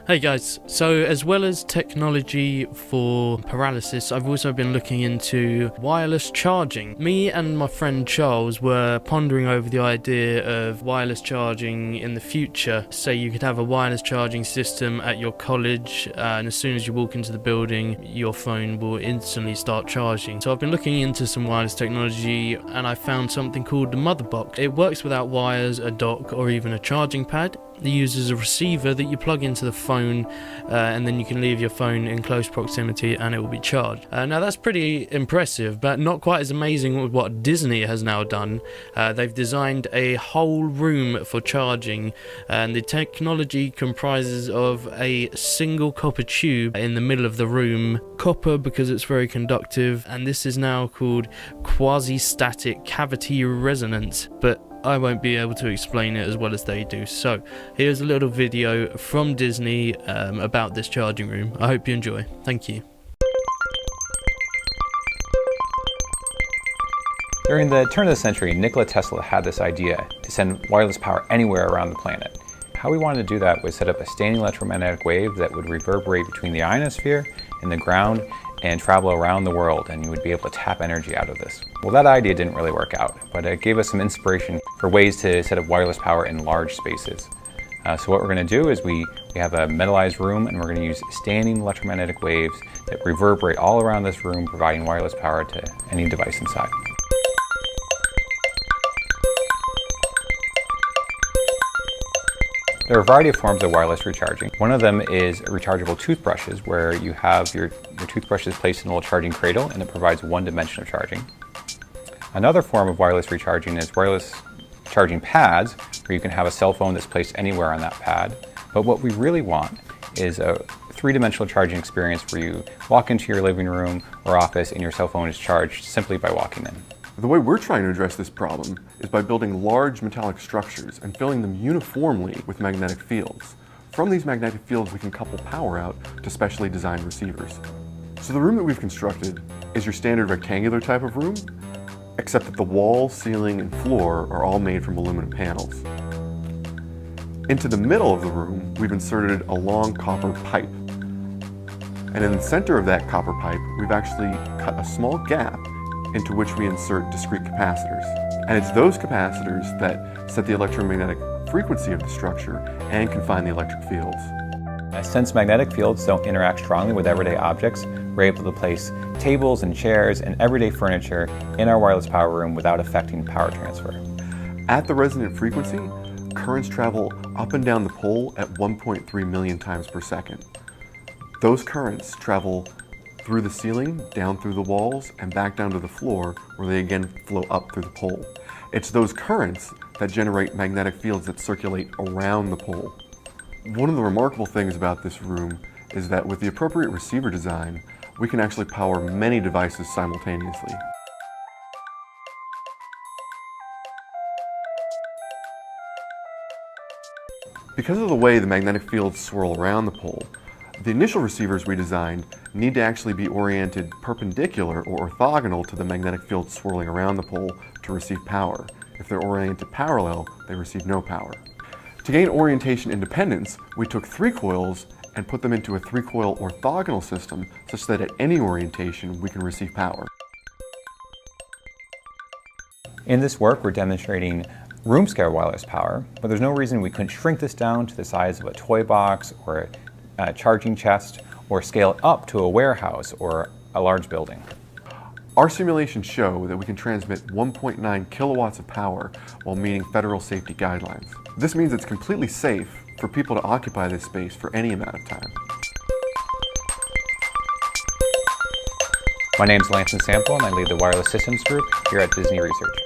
Hey guys, so as well as technology for paralysis, I've also been looking into wireless charging. Me and my friend Charles were pondering over the idea of wireless charging in the future. Say you could have a wireless charging system at your college, and as soon as you walk into the building, your phone will instantly start charging. So I've been looking into some wireless technology and I found something called the Mother Box. It works without wires, a dock, or even a charging pad. It uses a receiver that you plug into the phone, and then you can leave your phone in close proximity and it will be charged. Now that's pretty impressive, but not quite as amazing with what Disney has now done. They've designed a whole room for charging, and the technology comprises of a single copper tube in the middle of the room. Copper because it's very conductive, and this is now called quasi-static cavity resonance, but I won't be able to explain it as well as they do. So here's a little video from Disney about this charging room. I hope you enjoy. Thank you. During the turn of the century, Nikola Tesla had this idea to send wireless power anywhere around the planet. How we wanted to do that was set up a standing electromagnetic wave that would reverberate between the ionosphere and the ground and travel around the world, and you would be able to tap energy out of this. Well, that idea didn't really work out, but it gave us some inspiration for ways to set up wireless power in large spaces. So what we're going to do is we have a metallized room, and we're going to use standing electromagnetic waves that reverberate all around this room, providing wireless power to any device inside. There are a variety of forms of wireless recharging. One of them is rechargeable toothbrushes, where you have your toothbrushes placed in a little charging cradle and it provides one dimension of charging. Another form of wireless recharging is wireless charging pads, where you can have a cell phone that's placed anywhere on that pad. But what we really want is a three-dimensional charging experience where you walk into your living room or office and your cell phone is charged simply by walking in. The way we're trying to address this problem is by building large metallic structures and filling them uniformly with magnetic fields. From these magnetic fields, we can couple power out to specially designed receivers. So the room that we've constructed is your standard rectangular type of room, except that the wall, ceiling, and floor are all made from aluminum panels. Into the middle of the room, we've inserted a long copper pipe. And in the center of that copper pipe, we've actually cut a small gap into which we insert discrete capacitors. And it's those capacitors that set the electromagnetic frequency of the structure and confine the electric fields. Since magnetic fields don't interact strongly with everyday objects, we're able to place tables and chairs and everyday furniture in our wireless power room without affecting power transfer. At the resonant frequency, currents travel up and down the pole at 1.3 million times per second. Those currents travel through the ceiling, down through the walls, and back down to the floor, where they again flow up through the pole. It's those currents that generate magnetic fields that circulate around the pole. One of the remarkable things about this room is that with the appropriate receiver design, we can actually power many devices simultaneously. Because of the way the magnetic fields swirl around the pole, the initial receivers we designed need to actually be oriented perpendicular or orthogonal to the magnetic field swirling around the pole to receive power. If they're oriented parallel, they receive no power. To gain orientation independence, we took 3 coils and put them into a 3-coil orthogonal system such that at any orientation we can receive power. In this work, we're demonstrating room-scale wireless power, but there's no reason we couldn't shrink this down to the size of a toy box or a charging chest, or scale it up to a warehouse or a large building. Our simulations show that we can transmit 1.9 kilowatts of power while meeting federal safety guidelines. This means it's completely safe for people to occupy this space for any amount of time. My name is Lance Sample, and I lead the Wireless Systems Group here at Disney Research.